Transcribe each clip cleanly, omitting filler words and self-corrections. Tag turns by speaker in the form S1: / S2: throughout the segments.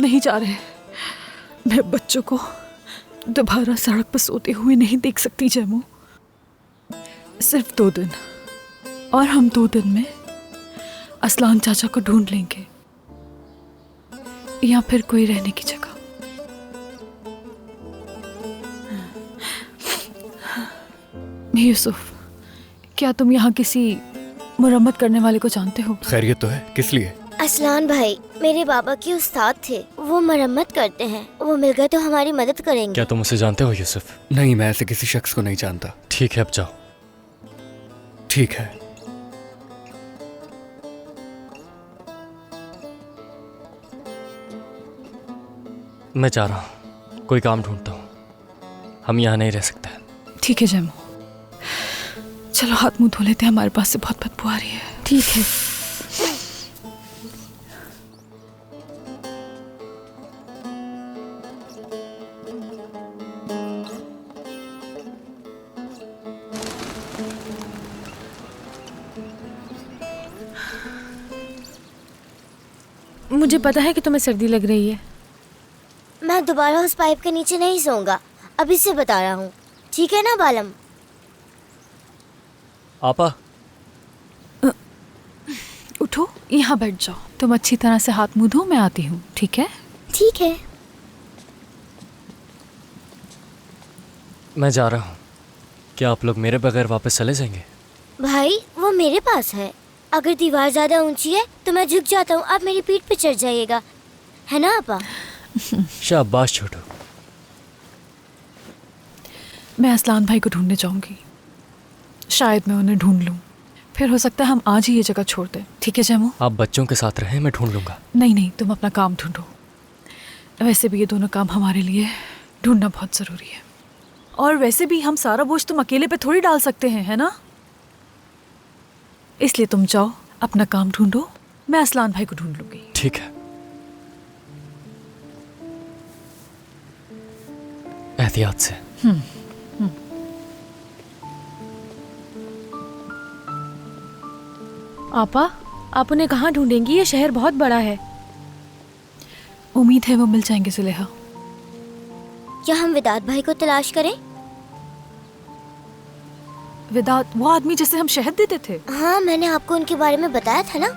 S1: नहीं जा रहे। मैं बच्चों को दोबारा सड़क पर सोते हुए नहीं देख सकती जैमू। सिर्फ 2 दिन, और हम 2 दिन में असलान चाचा को ढूंढ लेंगे, या फिर कोई रहने की जगह। यूसुफ, क्या तुम यहाँ किसी मुरम्मत करने वाले को जानते हो?
S2: खैरियत तो है, किस लिए?
S3: असलान भाई मेरे बाबा के उस्ताद थे, वो मरम्मत करते हैं। वो मिल गए तो हमारी मदद करेंगे।
S4: क्या तुम उसे जानते हो यूसुफ?
S2: नहीं, मैं ऐसे किसी शख्स को नहीं जानता।
S4: ठीक है, अब जाओ।
S2: ठीक है।
S4: मैं जा रहा हूँ, कोई काम ढूंढता हूँ। हम यहाँ नहीं रह सकते।
S1: ठीक है जैमू, चलो हाथ मुंह धो लेते हैं, हमारे पास से बहुत बदबू आ रही है। ठीक है।
S5: मुझे पता है कि तुम्हें सर्दी लग रही है।
S3: मैं दोबारा उस पाइप के नीचे नहीं सोऊंगा, अभी से बता रहा हूँ। ठीक है ना बालम?
S4: आपा,
S1: उठो, यहाँ बैठ जाओ। तुम अच्छी तरह से हाथ मुंह धो, मैं आती हूँ। ठीक है?
S3: ठीक है।
S4: मैं जा रहा हूँ। क्या आप लोग मेरे बगैर वापस चले जाएंगे?
S3: भाई वो मेरे पास है, अगर दीवार ज्यादा ऊंची है तो मैं झुक जाता हूँ, आप मेरी पीठ पे चढ़ जाइएगा, है ना आपा?
S4: शाबाश छोटू।
S1: मैं असलान भाई को ढूंढने जाऊंगी, शायद मैं उन्हें ढूंढ लूं, फिर हो सकता है हम आज ही ये जगह छोड़ दें। ठीक है जैमू?
S4: आप बच्चों के साथ रहें, मैं ढूंढ लूंगा।
S1: नहीं नहीं, तुम अपना काम ढूंढो। वैसे भी ये दोनों काम हमारे लिए ढूंढना बहुत ज़रूरी है, और वैसे भी हम सारा बोझ तुम अकेले पे थोड़ी डाल सकते हैं, है ना? इसलिए तुम जाओ, अपना काम ढूंढो, मैं असलान भाई को ढूंढ लूंगी।
S4: ठीक है। एहतियात से।
S5: आपा, आप उन्हें कहाँ ढूंढेंगी? ये शहर बहुत बड़ा है।
S1: उम्मीद है वो मिल जाएंगे सुलेहा।
S3: क्या हम विदात भाई को तलाश करें?
S1: विदात, वो आदमी जिसे हम शहद देते थे?
S3: हाँ, मैंने आपको उनके बारे में बताया था ना।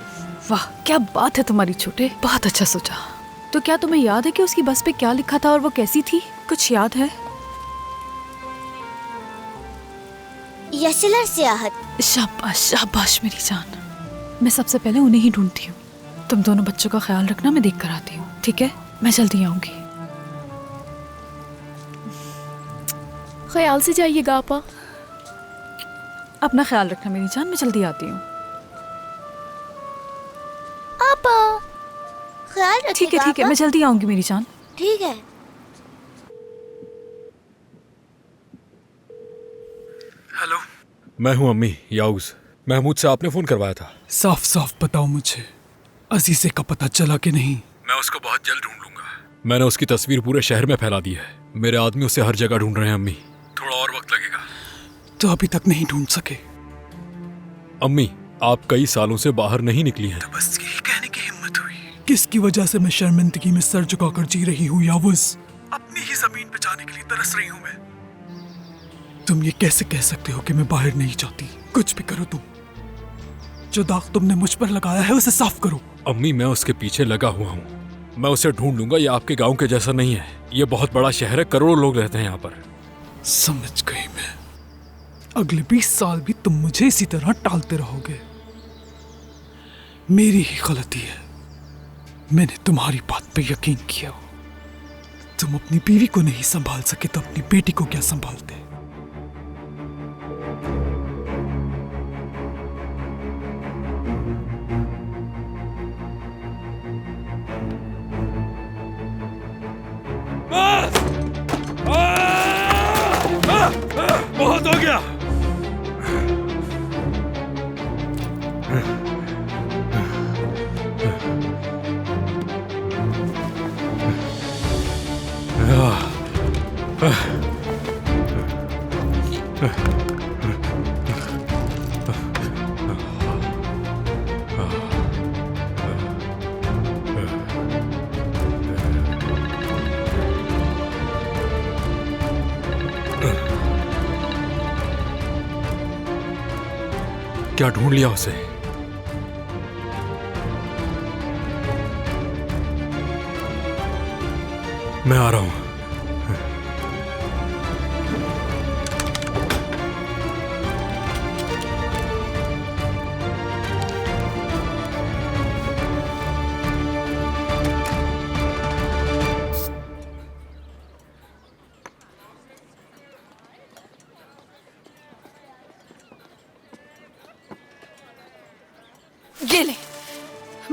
S1: वाह, क्या बात है तुम्हारी छोटे, बहुत अच्छा सोचा। तो क्या तुम्हें याद है कि उसकी बस पे क्या लिखा था और वो कैसी थी? कुछ याद है?
S3: यशलर सियाहत।
S1: शाबाश शाबाश मेरी जान। मैं सबसे पहले उन्हें ही ढूंढती हूँ। तुम दोनों बच्चों का ख्याल रखना, मैं देख कर आती हूँ। ठीक है, मैं जल्दी आऊंगी।
S5: ख्याल से जाइएगा आपा।
S1: अपना ख्याल रखना मेरी जान, मैं जल्दी आती हूँ।
S3: आपा ख्याल रखिएगा।
S1: ठीक है ठीक है, मैं जल्दी आऊंगी मेरी जान।
S3: ठीक है।
S6: हेलो, मैं हूँ अम्मी याऊज। महमूद से आपने फोन करवाया था।
S7: साफ साफ बताओ मुझे, अजीज़े का पता चला कि नहीं?
S6: मैं उसको बहुत जल्द ढूंढ लूंगा। मैंने उसकी तस्वीर पूरे शहर में फैला दी है। मेरे आदमी उसे हर जगह ढूंढ रहे हैं अम्मी। थोड़ा और वक्त लगेगा।
S7: तो अभी तक नहीं ढूंढ सके?
S6: अम्मी, आप कई सालों से बाहर नहीं निकली हैं।
S7: तो बस यही कहने की हिम्मत हुई? किसकी वजह से मैं शर्मिंदगी में सर झुकाकर जी रही हूँ यावुज? अपनी ही जमीन पे जाने के लिए तरस रही हूँ मैं। तुम ये कैसे कह सकते हो कि मैं बाहर नहीं जाती? कुछ भी करो तुम, जो दाग तुमने मुझ पर लगाया है उसे साफ करो।
S6: अम्मी, मैं उसके पीछे लगा हुआ हूँ। मैं उसे ढूंढ लूंगा। ये आपके गांव के जैसा नहीं है। ये बहुत बड़ा शहर है, करोड़ों लोग रहते हैं यहाँ पर।
S7: समझ गई मैं। अगले 20 साल भी तुम मुझे इसी तरह टालते रहोगे। मेरी ही गलती है, मैंने तुम्हारी बात पे यकीन किया। तुम अपनी बीवी को नहीं संभाल सके तो अपनी बेटी को क्या संभालते?
S6: बहुत हो गया। क्या ढूंढ लिया उसे? मैं आ रहा हूं।
S1: ये ले,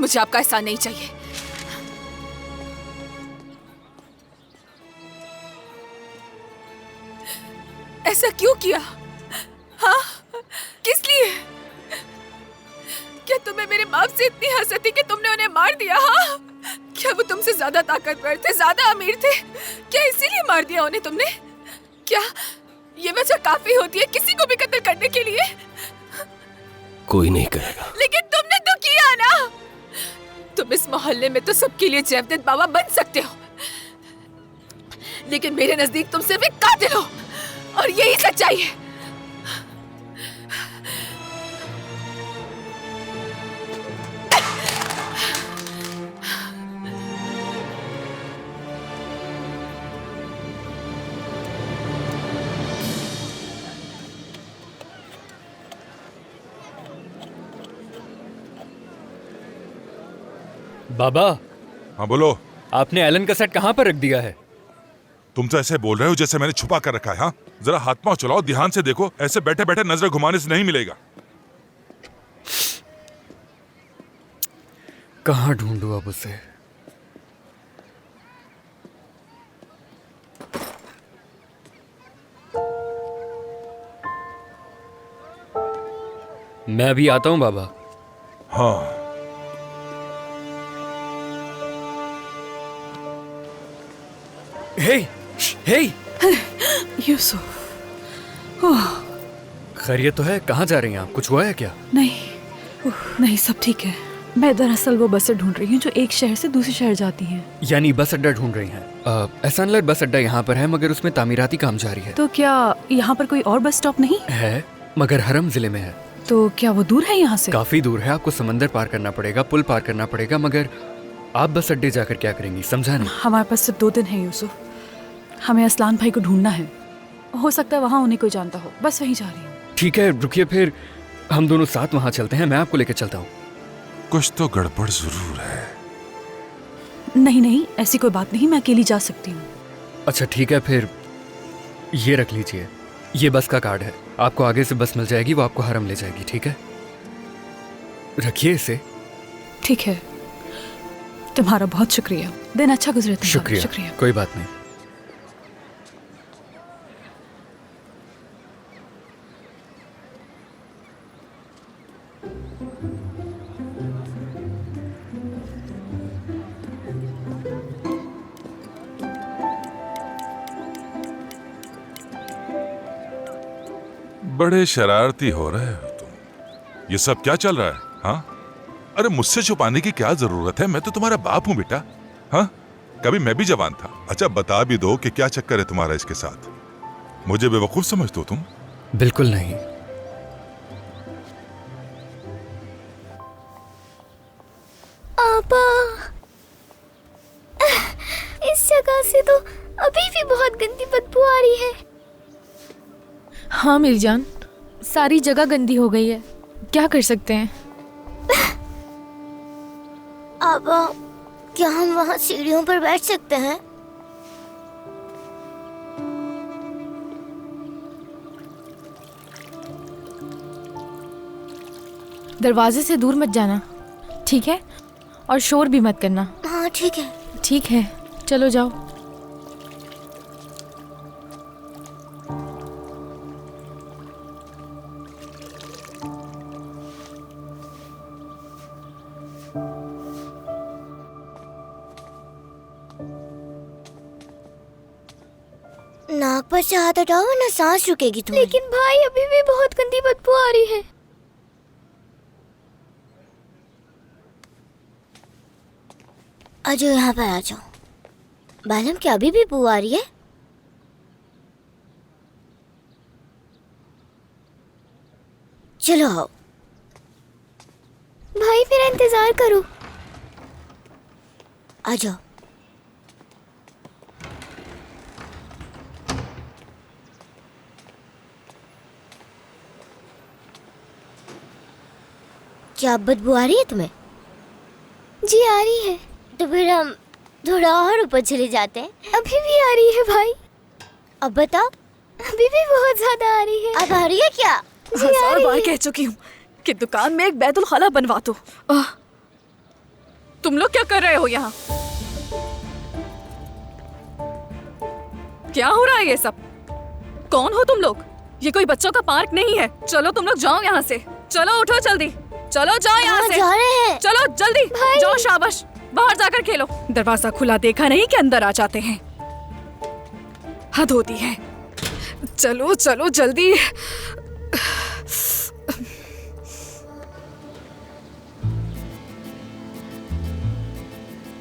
S1: मुझे आपका एहसान नहीं चाहिए। ऐसा क्यों किया? हाँ, किस लिए? क्या तुम्हें मेरे बाप से इतनी हसरत थी कि तुमने उन्हें मार दिया? हाँ, क्या वो तुमसे ज्यादा ताकतवर थे, ज्यादा अमीर थे? क्या इसीलिए मार दिया उन्हें तुमने? क्या ये वजह काफी होती है किसी को भी कत्ल करने के लिए?
S8: कोई नहीं करेगा।
S1: लेकिन तुमने तो किया ना। तुम इस मोहल्ले में तो सबके लिए जैवदत्त बाबा बन सकते हो, लेकिन मेरे नजदीक तुम सिर्फ एक कातिल हो, और यही सच्चाई है।
S2: बाबा,
S9: हाँ बोलो।
S2: आपने एलन का सेट कहाँ पर रख दिया है?
S9: तुम तो ऐसे बोल रहे हो जैसे मैंने छुपा कर रखा है। हाँ, जरा हाथ पांव चलाओ, ध्यान से देखो। ऐसे बैठे बैठे नजर घुमाने से नहीं मिलेगा।
S2: कहाँ ढूंढूं अब उसे? मैं अभी आता हूँ बाबा।
S9: हाँ,
S2: हे, हे,
S1: यूसुफ,
S2: खैरियत तो है? कहाँ जा रही हैं आप? कुछ हुआ है क्या?
S1: नहीं, सब ठीक है। मैं दरअसल वो बसें ढूंढ रही हूँ जो एक शहर से दूसरे शहर जाती हैं।
S2: यानी बस अड्डा ढूंढ रही हैं? एहसानलाल बस अड्डा यहाँ पर है, मगर उसमें तामीराती काम जारी है।
S1: तो क्या यहाँ पर कोई और बस स्टॉप नहीं
S2: है, मगर हरम जिले में है।
S1: तो क्या वो दूर है यहाँ से?
S2: काफी दूर है, आपको समंदर पार करना पड़ेगा, पुल पार करना पड़ेगा। मगर आप बस अड्डे जाकर क्या करेंगी, समझा नहीं?
S1: हमारे पास सिर्फ 2 दिन है यूसुफ। हमें असलान भाई को ढूंढना है। हो सकता है वहाँ उन्हें कोई जानता हो। बस वहीं जा रही हूँ।
S2: ठीक है, रुकिए, फिर हम दोनों साथ वहाँ चलते हैं। मैं आपको लेकर चलता हूँ।
S9: कुछ तो गड़बड़ जरूर है।
S1: नहीं, ऐसी कोई बात नहीं, मैं अकेली जा सकती हूँ।
S2: अच्छा ठीक है, फिर ये रख लीजिए, ये बस का कार्ड है। आपको आगे से बस मिल जाएगी, वो आपको हरम ले जाएगी। ठीक है, रखिए इसे।
S1: ठीक है, तुम्हारा बहुत शुक्रिया। दिन अच्छा गुजरे तुम्हारा।
S2: शुक्रिया, कोई बात नहीं।
S9: बड़े शरारती हो रहे हो तुम। ये सब क्या चल रहा है? हाँ, अरे मुझसे छुपाने की क्या जरूरत है? मैं तो तुम्हारा बाप हूं बेटा। हाँ, कभी मैं भी जवान था। अच्छा बता भी दो कि क्या चक्कर है तुम्हारा इसके साथ? मुझे बेवकूफ समझते हो तुम?
S2: बिल्कुल नहीं।
S3: पापा, इस जगह से तो अभी भी बहुत गंदी बदबू आ रही है।
S5: हाँ मेरी जान, सारी जगह गंदी हो गई है, क्या कर सकते हैं?
S3: आबा, क्या हम वहाँ सीढ़ियों पर बैठ सकते हैं?
S5: दरवाजे से दूर मत जाना, ठीक है? और शोर भी मत करना।
S3: हाँ ठीक है।
S5: ठीक है, चलो जाओ।
S3: नाक पर से हाथ हटाओ वरना सांस रुकेगी तुम्हारी। लेकिन भाई अभी भी बहुत गंदी बदबू आ रही है। आ जाओ, यहाँ पर आ जाओ। बालम, क्या अभी भी बू आ रही है? चलो आओ, भाई फिर इंतजार करो। आ जाओ। क्या बदबू आ रही है तुम्हें? जी आ रही है। तो फिर हम थोड़ा और ऊपर चले जाते हैं। अभी भी आ रही है भाई। अब बताओ। अभी भी बहुत ज्यादा आ रही है। अब आ रही है क्या? जी आ
S1: हजार
S3: रही
S1: बार
S3: है।
S1: कह चुकी हूँ कि दुकान में एक बैतुल खाला बनवा दो। तुम लोग क्या कर रहे हो यहाँ? क्या हो रहा है ये सब? कौन हो तुम लोग? ये कोई बच्चों का पार्क नहीं है। चलो तुम लोग जाओ यहाँ से। चलो उठो जल्दी। चलो जाओ यहाँ
S3: हाँ,
S1: से।
S3: जा रहे हैं।
S1: चलो जल्दी
S3: भाई।
S1: जाओ, शाबाश। बाहर जाकर खेलो। दरवाजा खुला देखा नहीं कि अंदर आ जाते हैं। हद होती है। चलो चलो जल्दी।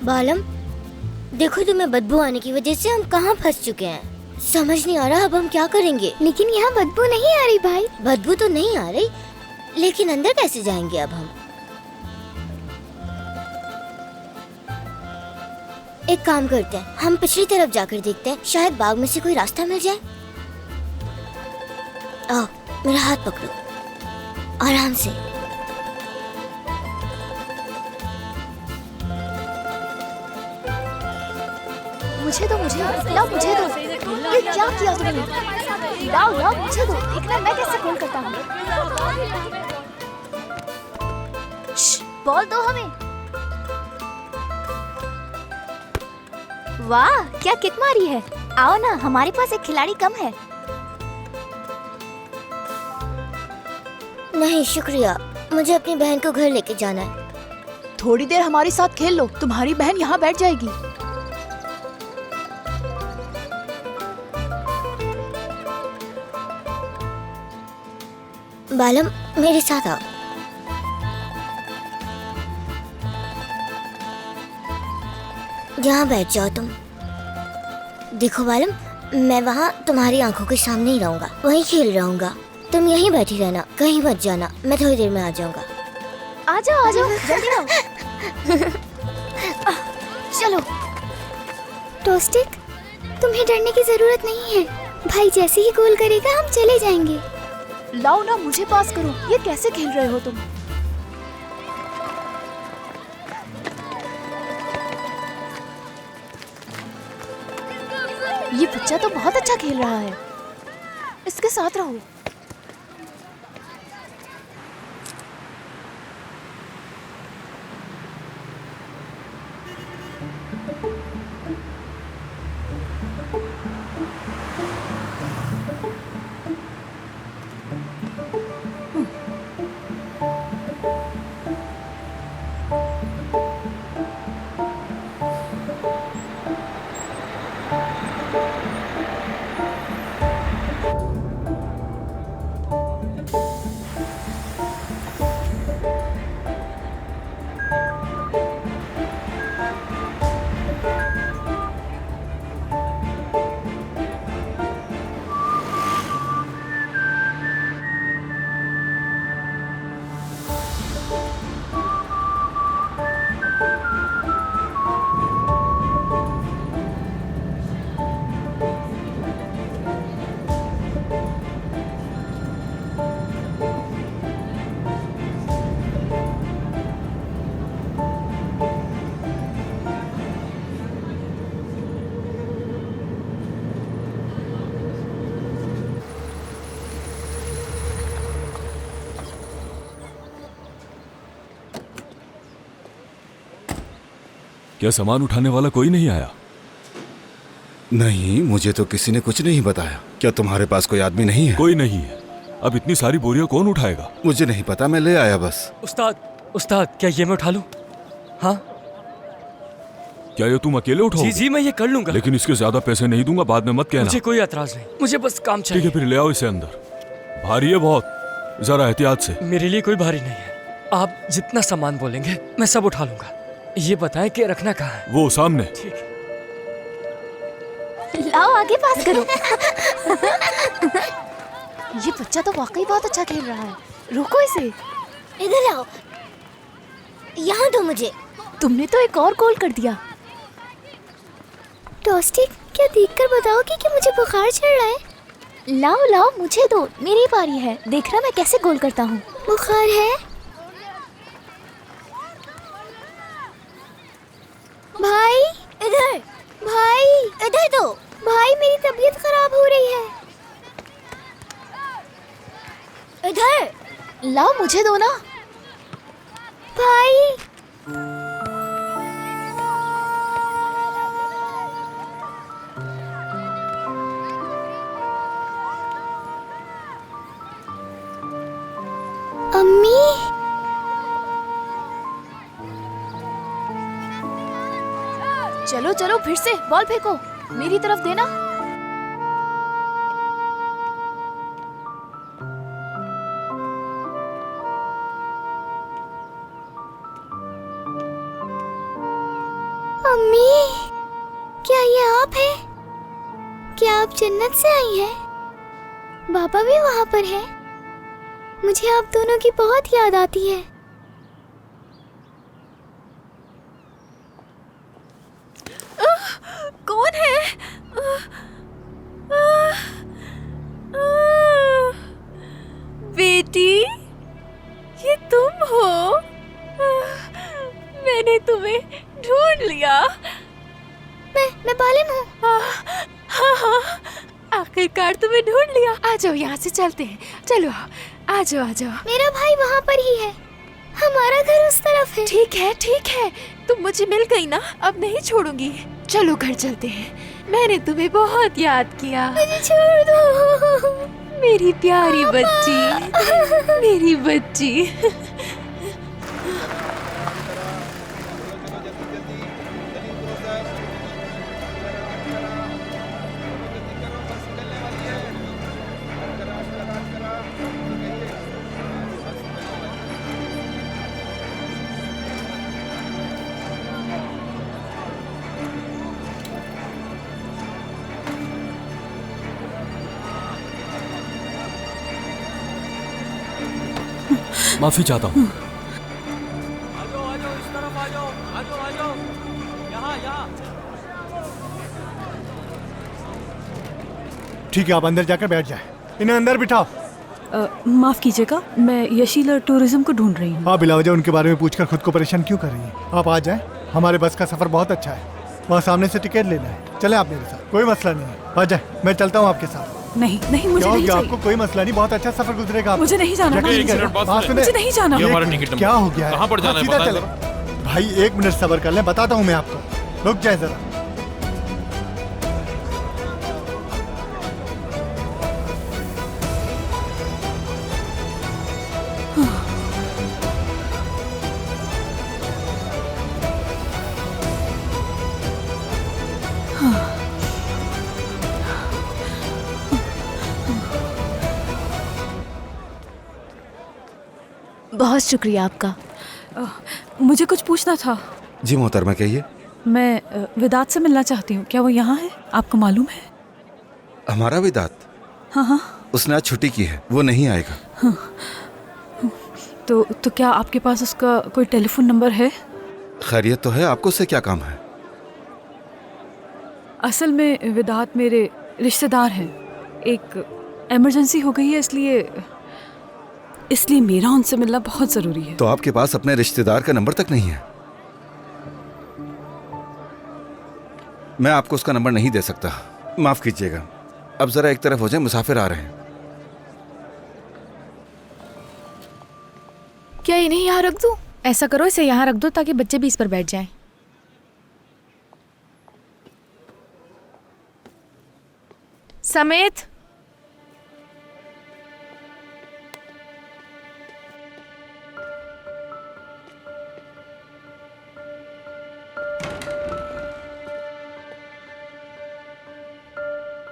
S3: बालम, देखो तुम्हें बदबू आने की वजह से हम कहाँ फंस चुके हैं। समझ नहीं आ रहा अब हम क्या करेंगे। लेकिन यहाँ बदबू नहीं आ रही भाई। बदबू तो नहीं आ रही, लेकिन अंदर कैसे जाएंगे अब हम? एक काम करते हैं, हम पिछली तरफ जाकर देखते हैं, शायद बाग में से कोई रास्ता मिल जाए। आओ, मेरा हाथ पकड़ो, आराम से।
S10: मुझे दो, मुझे लाओ, मुझे दो। ये क्या किया तुमने? लाओ लाओ, मुझे दो। देखना मैं कैसे गोल करता हूँ। बॉल दो हमें। वाह, क्या किक मारी है। आओ ना, हमारे पास एक खिलाड़ी कम है।
S3: नहीं शुक्रिया, मुझे अपनी बहन को घर लेके जाना है।
S10: थोड़ी देर हमारे साथ खेल लो, तुम्हारी बहन यहाँ बैठ जाएगी।
S3: बालम, मेरे साथ आओ। यहाँ बैठ जाओ तुम। देखो बालम, मैं वहाँ तुम्हारी आंखों के सामने ही रहूंगा, वहीं खेल रहूंगा। तुम यहीं बैठी रहना, कहीं मत जाना। मैं थोड़ी देर में आ जाऊंगा।
S10: आ जाओ जल्दी आओ। चलो।
S3: टोस्टिक, तुम्हें डरने की जरूरत नहीं है। भाई जैसे ही गोल करेगा हम चले जाएंगे।
S10: लाओ ना, मुझे पास करो। ये कैसे खेल रहे हो तुम? ये बच्चा तो बहुत अच्छा खेल रहा है, इसके साथ रहो।
S6: क्या सामान उठाने वाला कोई नहीं आया?
S11: नहीं, मुझे तो किसी ने कुछ नहीं बताया। क्या तुम्हारे पास कोई आदमी नहीं है?
S6: कोई नहीं है। अब इतनी सारी बोरियां कौन उठाएगा?
S11: मुझे नहीं पता, मैं ले आया बस।
S4: उस्ताद क्या ये मैं उठा लूं? हाँ
S6: क्या ये तुम अकेले उठाओगे?
S4: जी मैं ये कर लूंगा।
S6: लेकिन इसके ज्यादा पैसे नहीं दूंगा, बाद में मत कहना।
S4: मुझे कोई एतराज नहीं, मुझे बस काम
S6: ठीक
S4: चाहिए।
S6: है, फिर ले आओ इसे अंदर। भारी है बहुत, जरा एहतियात से।
S4: मेरे लिए कोई भारी नहीं है। आप जितना सामान बोलेंगे मैं सब उठा लूंगा। ये बताएं कि रखना कहाँ है?
S6: वो सामने।
S4: ठीक है।
S10: लाओ आगे पास करो। ये बच्चा तो वाकई बहुत अच्छा खेल रहा है, रोको इसे।
S3: इधर आओ। यहाँ दो मुझे।
S10: तुमने तो एक और कॉल कर दिया।
S3: टोस्टी, क्या देखकर बताओगे कि मुझे बुखार चढ़ रहा है?
S10: लाओ लाओ मुझे दो, मेरी बारी है। देखना मैं कैसे गोल करता हूँ।
S3: बुखार है? भाई इधर, भाई इधर दो। भाई मेरी तबीयत खराब हो रही है। इधर
S10: लाओ मुझे दो ना।
S3: भाई अम्मी,
S10: चलो चलो फिर से बॉल फेंको, मेरी तरफ देना।
S3: अम्मी, क्या ये आप हैं? क्या आप जन्नत से आई हैं? बाबा भी वहाँ पर है। मुझे आप दोनों की बहुत याद आती है।
S5: कौन है? बेटी, ये तुम हो? मैंने तुम्हें ढूंढ लिया।
S3: मैं बालिम हूँ।
S5: हाँ हाँ, आखिरकार तुम्हें ढूंढ लिया। आ जाओ, यहाँ से चलते हैं। चलो आ जाओ, आ जाओ।
S3: मेरा भाई वहाँ पर ही है। हमारा घर उस तरफ है।
S5: ठीक है ठीक है, तुम मुझे मिल गई ना, अब नहीं छोड़ूंगी। चलो घर चलते हैं। मैंने तुम्हें बहुत याद किया।
S3: मुझे छोड़ दो।
S5: मेरी प्यारी बच्ची, मेरी बच्ची।
S6: माफी चाहता हूँ।
S12: ठीक है, आप अंदर जाकर बैठ जाए। इन्हें अंदर बिठाओ।
S1: माफ कीजिएगा, मैं यशीला टूरिज्म को ढूंढ रही हूँ।
S12: आप बिलावजा उनके बारे में पूछकर खुद को परेशान क्यों कर रही हैं? आप आ जाएं, हमारे बस का सफर बहुत अच्छा है। वहाँ सामने से टिकट लेना है। चले आप मेरे साथ, कोई मसला नहीं है। आ जाए, मैं चलता हूँ आपके साथ।
S1: नहीं नहीं, मुझे नहीं चाहिए।
S12: आपको कोई मसला नहीं, बहुत अच्छा सफर गुजरेगा।
S1: मुझे नहीं जाना। मुझे नहीं जाना।
S12: क्या हो गया? कहाँ पर जाना है? सीधा चले। भाई 1 मिनट सब्र कर लें, बताता हूँ मैं आपको। रुक जाए जरा।
S5: बहुत शुक्रिया आपका।
S1: मुझे कुछ पूछना था।
S11: जी मोहतरमा, कहिए।
S1: मैं विदात से मिलना चाहती हूँ। क्या वो यहाँ है? आपको मालूम है?
S11: हमारा विदात?
S1: हाँ हाँ।
S11: उसने आज छुट्टी की है, वो नहीं आएगा।
S1: हाँ। तो क्या आपके पास उसका कोई टेलीफोन नंबर है?
S11: खैरियत तो है, आपको उससे क्या काम है?
S1: असल में विदात मेरे रिश्तेदार हैं। एक इमरजेंसी हो गई है, इसलिए मेरा उनसे मिलना बहुत जरूरी है।
S11: तो आपके पास अपने रिश्तेदार का नंबर तक नहीं है? मैं आपको उसका नंबर नहीं दे सकता, माफ कीजिएगा। अब जरा एक तरफ हो जाए, मुसाफिर आ रहे हैं।
S5: क्या इन्हें यहाँ रख दूं? ऐसा करो, इसे यहाँ रख दो ताकि बच्चे भी इस पर बैठ जाएं। समेत।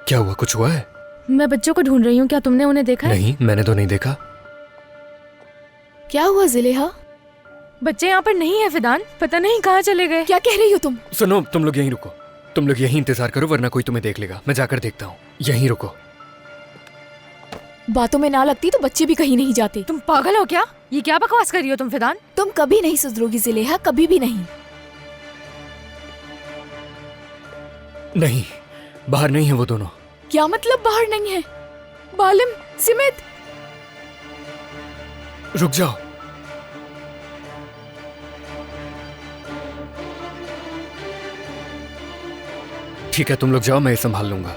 S2: क्या हुआ? कुछ हुआ है?
S5: मैं बच्चों को ढूंढ रही हूँ। क्या तुमने उन्हें देखा है?
S2: नहीं, मैंने तो नहीं देखा।
S5: क्या हुआ जिलेहा? बच्चे यहाँ पर नहीं है फिदान, पता नहीं कहाँ चले गए। क्या कह रही हो तुम?
S2: सुनो, तुम लोग यहीं रुको। तुम लोग यहीं इंतजार करो, वरना कोई तुम्हें देख लेगा। मैं जाकर देखता हूँ। यहीं रुको।
S10: बातों में ना लगती तो बच्चे भी कहीं नहीं जाते।
S5: तुम पागल हो क्या? ये क्या बकवास कर रही हो तुम फिदान?
S10: तुम कभी नहीं सुधरोगी ज़ुलेहा, कभी भी नहीं।
S2: नहीं, बाहर नहीं है वो दोनों।
S10: क्या मतलब बाहर नहीं है? बालिम, सिमित,
S2: रुक जाओ। ठीक है, तुम लोग जाओ, मैं ये संभाल लूंगा।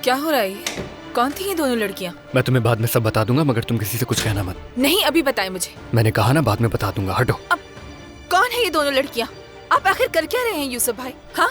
S1: क्या हो रहा है? कौन थी ये दोनों लड़कियां?
S2: मैं तुम्हें बाद में सब बता दूंगा, मगर तुम किसी से कुछ कहना मत।
S1: नहीं, अभी बताएं मुझे।
S2: मैंने कहा ना, बाद में बता दूंगा, हटो।
S1: अब कौन है ये दोनों लड़कियां? आप आखिर कर क्या रहे हैं यूसुफ भाई? हाँ,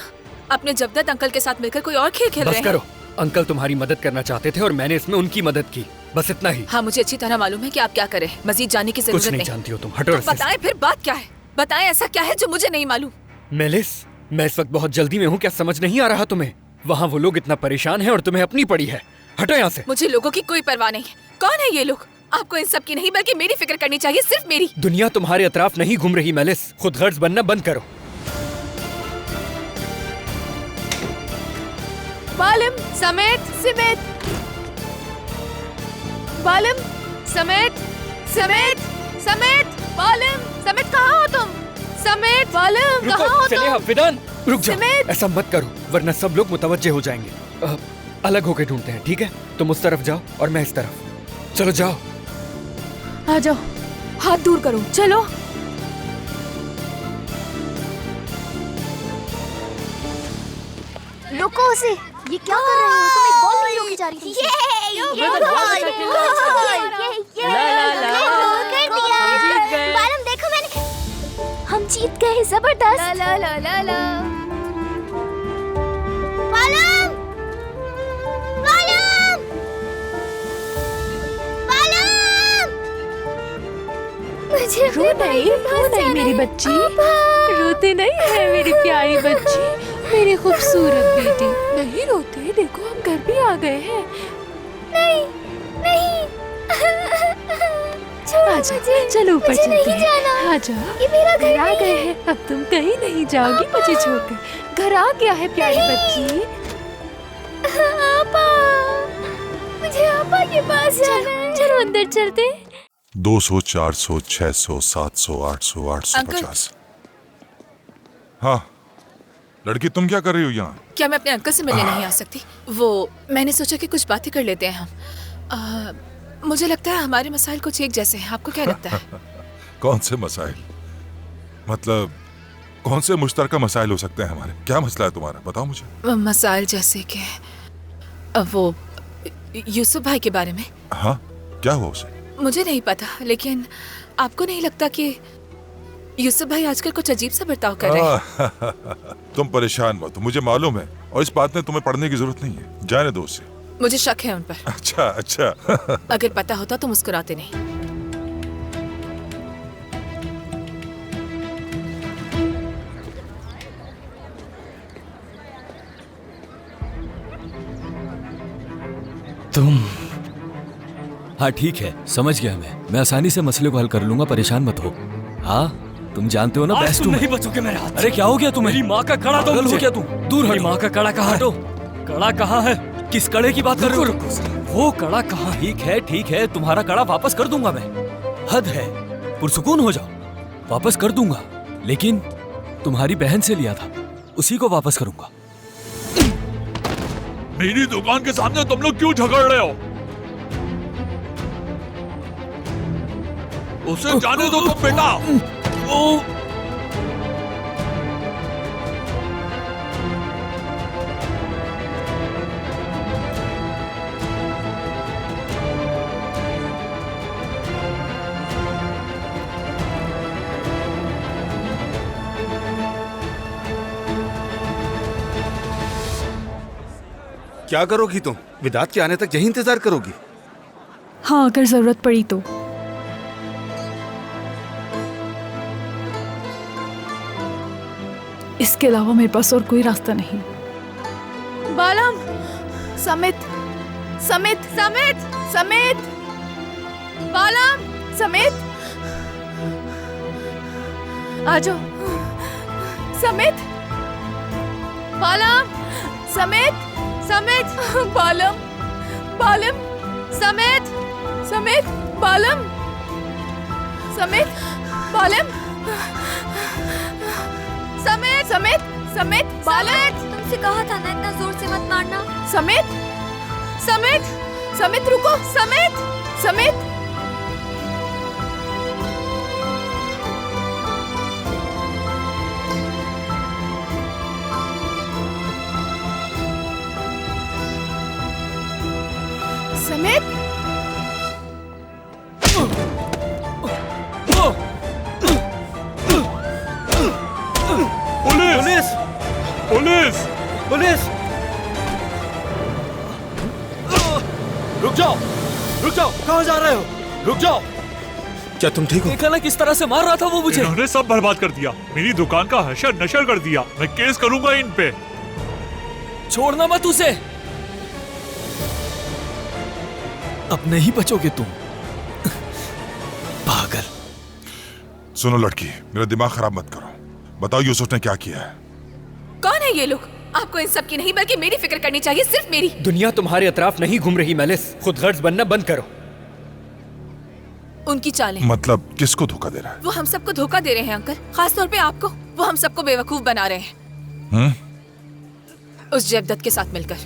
S1: अपने जबदत अंकल के साथ मिलकर कोई और खेल खेल रहे हैं?
S2: बस करो। अंकल तुम्हारी मदद करना चाहते थे और मैंने इसमें उनकी मदद की, बस इतना ही।
S1: हाँ, मुझे अच्छी तरह मालूम है कि आप क्या करें। मजीद जानने की जरूरत
S2: कुछ नहीं जानती हो तुम, हटो।
S1: बताएं फिर, बात क्या है? बताएं, ऐसा क्या है जो मुझे नहीं मालूम?
S2: मेलिस, मैं इस वक्त बहुत जल्दी में हूँ, क्या समझ नहीं आ रहा तुम्हें? वहाँ वो लोग इतना परेशान हैं और तुम्हें अपनी पड़ी है। हटो यहाँ से।
S1: मुझे लोगों की कोई परवाह नहीं है। कौन है ये लोग? आपको इन सब की नहीं बल्कि मेरी फिक्र करनी चाहिए, सिर्फ मेरी।
S2: दुनिया तुम्हारे अतराफ नहीं घूम रही मेलिस, खुद गर्ज बनना बंद करो।
S5: बालिम, समेत, सिमित, बालिम, समेत, समेत, समेत, बालिम, समेत, कहाँ हो तुम? समेत, बालिम, कहाँ हो तुम?
S2: फिदान, रुक जाओ, ऐसा मत करो वरना सब लोग मुतवज्जे हो जाएंगे। अलग होके ढूंढते हैं, ठीक है? तुम उस तरफ जाओ और मैं इस तरफ। चलो जाओ।
S10: आ जाओ, हाथ दूर करो, चलो।
S3: रुको उसे, ये क्या कर रहे हो? तुम एक बॉल नहीं रोकी जा रही थी। बालम देखो, मैंने, हम जीत गए, जबरदस्त। ला ला ला ला ला। बालम, बालम, बालम, मुझे
S5: रो नहीं मेरी बच्ची, रोते नहीं है मेरी प्यारी बच्ची, मेरी खूबसूरत बेटी। नहीं रोते, देखो हम घर भी आ गए हैं।
S3: नहीं, नहीं,
S5: चलो ऊपर चलते हैं। आ जाओ,
S3: ये मेरा घर
S5: आ गए हैं। अब तुम कहीं नहीं जाओगी मुझे छोड़कर। घर आ गया है प्यारी बच्ची।
S3: आपा, मुझे आपा के पास जाना है।
S5: चलो अंदर चलते।
S9: 200, 400, 600, 700, 800, 850। हाँ लड़की, तुम क्या कर रही हो यहाँ?
S1: क्या मैं अपने अंकल से मिलने नहीं आ सकती? वो मैंने सोचा कि कुछ बातें कर लेते हैं हम। मुझे लगता है हमारे मसाइल कुछ एक जैसे हैं। आपको क्या लगता है?
S9: कौन से मसाइल? मतलब कौन से मुश्तरका मसाइल हो सकते हैं हमारे? क्या मसला है तुम्हारा, बताओ मुझे।
S1: मसाइल जैसे कि वो यूसुफ भाई के बारे में।
S9: हाँ, क्या हुआ उसे?
S1: मुझे नहीं पता, लेकिन आपको नहीं लगता कि यूसुफ भाई आजकल कुछ अजीब सा बर्ताव कर रहे हैं?
S9: तुम परेशान मत हो, मुझे मालूम है और इस बात में तुम्हें पढ़ने की जरूरत नहीं है। जाने दो उसे।
S1: मुझे शक है उन पर।
S9: अच्छा अच्छा।
S1: अगर पता होता तो मुस्कुराते नहीं।
S6: तुम? हाँ ठीक है, समझ गया मैं आसानी से मसले को हल कर लूंगा, परेशान मत हो। हाँ तुम जानते हो ना, बेस्ट
S4: तुम नहीं बचोगे मेरे हाथ।
S6: अरे क्या हो गया तुम्हें?
S4: मेरी माँ का कड़ा दो मुझे।
S6: हो क्या तुम? दूर
S4: मेरी माँ का कड़ा कहाँ है? कड़ा कहाँ है?
S6: किस कड़े की बात कर रहे
S4: हो? वो कड़ा कहाँ?
S6: ठीक है, तुम्हारा कड़ा वापस कर दूंगा मैं। हद है, पुरसुकून हो जाओ। वापस कर दूंगा, लेकिन तुम्हारी बहन से लिया था, उसी को वापस करूंगा।
S9: मेरी दुकान के सामने तुम लोग क्यों झगड़ रहे हो? उसे जाने दो तुम बेटा।
S11: क्या करोगी तुम? विदात के आने तक यही इंतजार करोगी?
S1: हाँ, अगर जरूरत पड़ी तो। इसके अलावा मेरे पास और कोई रास्ता नहीं।
S5: बालम, समेत, समेत, समेत, समेत, बालम, समेत, आ जाओ। समेत, बालम, समेत समेत बालम बालम समेत समेत बालम समेत बालम समेत समेत समेत बालम।
S3: तुमसे कहा था ना इतना जोर से मत मारना।
S5: समेत समेत समेत रुको समेत समेत। समेत
S6: पुलिस पुलिस
S4: पुलिस
S6: रुक जाओ
S4: कहाँ जा रहे हो?
S6: रुक जाओ।
S11: क्या तुम ठीक हो?
S6: देखा ना किस तरह से मार रहा था वो मुझे।
S13: इन्होंने सब बर्बाद कर दिया, मेरी दुकान का हशर नशर कर दिया। मैं केस करूंगा इन पे।
S6: छोड़ना मत उसे, अब नहीं बचोगे तुम पागल।
S9: सुनो लड़की, मेरा दिमाग खराब मत करो। बताओ यूसुफ ने क्या किया है?
S5: कौन है ये लोग? आपको इन सब की नहीं बल्कि मेरी फिक्र करनी चाहिए, सिर्फ मेरी।
S2: दुनिया तुम्हारे अतराफ नहीं घूम रही मेलिस, खुद गर्ज बनना बंद करो।
S5: उनकी चालें।
S9: मतलब किसको धोखा दे रहा है?
S5: वो हम सबको धोखा दे रहे हैं अंकल, खास तौर पे आपको। वो हम सबको बेवकूफ बना रहे हैं। उस जयदत्त के साथ मिलकर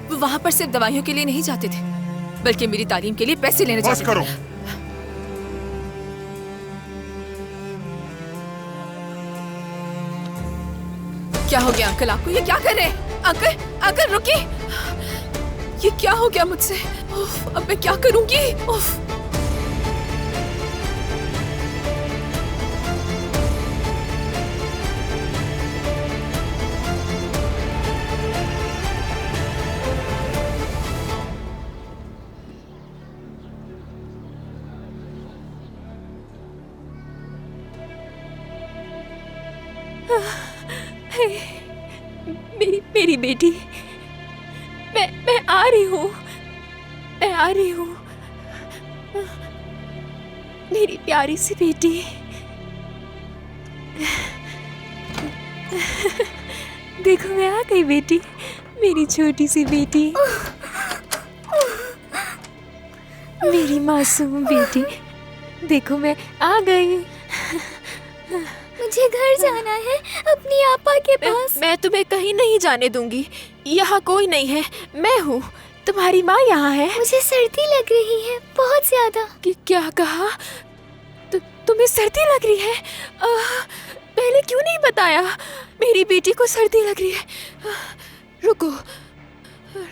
S5: वो वहाँ पर सिर्फ दवाइयों के लिए नहीं जाते थे, बल्कि मेरी तालीम के लिए पैसे लेने जाते थे। क्या हो गया अंकल आपको? ये क्या कर रहे हैं? अंकल अंकल रुकिए, ये क्या हो गया मुझसे? उफ, अब मैं क्या करूंगी? उफ। मेरी बेटी, मैं आ रही हूँ, मैं आ रही हूँ। मेरी प्यारी सी बेटी। देखो मैं आ गई बेटी, मेरी छोटी सी बेटी, मेरी मासूम बेटी। देखो मैं आ गई।
S3: मुझे घर जाना है, अपनी आपा के पास।
S5: मैं तुम्हें कहीं नहीं जाने दूंगी, यहाँ कोई नहीं है, मैं हूँ। तुम्हारी माँ यहाँ है।
S3: मुझे सर्दी लग रही है बहुत ज्यादा।
S5: क्या कहा? तुम्हें सर्दी लग रही है? पहले क्यों नहीं बताया? मेरी बेटी को सर्दी लग रही है। रुको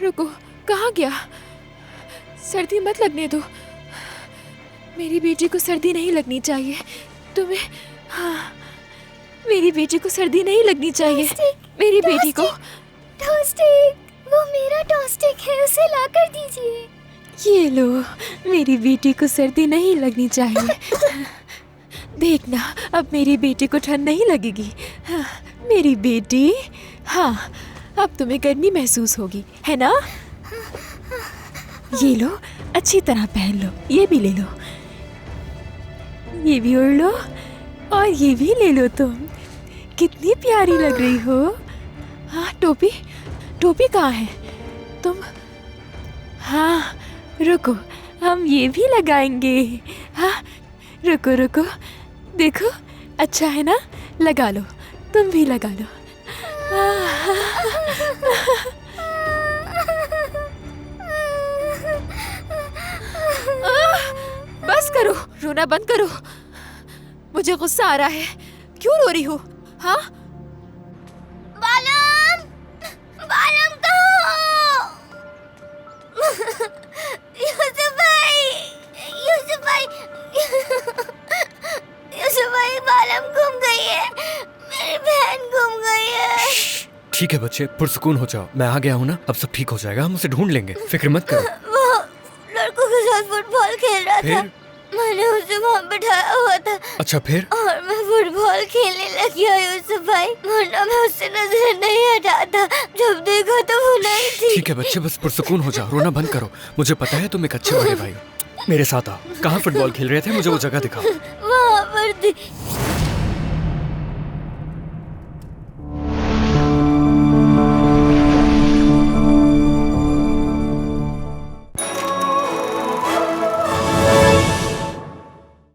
S5: रुको, कहाँ गया? सर्दी मत लगने दो, मेरी बेटी को सर्दी नहीं लगनी चाहिए। तुम्हें, हाँ, मेरी बेटी को सर्दी नहीं लगनी चाहिए। मेरी बेटी को
S3: टॉस्टिक, वो मेरा टॉस्टिक है, उसे ला कर दीजिए।
S5: ये लो, मेरी बेटी को सर्दी नहीं लगनी चाहिए। देखना, अब मेरी बेटी को ठंड नहीं लगेगी। हाँ, मेरी बेटी, हाँ, अब तुम्हें गर्मी महसूस होगी, है ना? ये लो, अच्छी तरह पहन लो। ये भी ले लो, ये भी ओढ़ लो, और ये भी ले लो। तुम कितनी प्यारी लग रही हो। हाँ, टोपी, टोपी कहाँ है? तुम, हाँ, रुको, हम ये भी लगाएंगे। हाँ, रुको रुको, देखो, अच्छा है ना? लगा लो, तुम भी लगा लो। बस करो, रोना बंद करो। मुझे गुस्सा आ रहा है। क्यों रो रही हो? हाँ,
S3: बालम, बालम कहाँ हो? यूसुफ भाई, यूसुफ भाई, यूसुफ भाई, बालम गुम गई है, मेरी बहन गुम गई है।
S2: ठीक है बच्चे, पुरसुकून हो जाओ। मैं आ गया हूँ ना, अब सब ठीक हो जाएगा। हम उसे ढूंढ लेंगे, फिक्र मत करो।
S3: वो लड़कों के साथ फुटबॉल खेल रहा था, मैंने उसे वहाँ बिठाया हुआ था।
S2: अच्छा, फिर?
S3: और मैं फुटबॉल खेलने लगी यूसुफ भाई, वरना मैं उससे नजर नहीं हटाता। जब देखा तो वो नहीं थी।
S2: ठीक है बच्चे, बस पुरसुकून हो जाओ, रोना बंद करो। मुझे पता है तुम एक अच्छे बड़े भाई हो। मेरे साथ आओ। कहाँ फुटबॉल खेल रहे थे? मुझे वो जगह दिखाओ।
S3: वहाँ पर थी।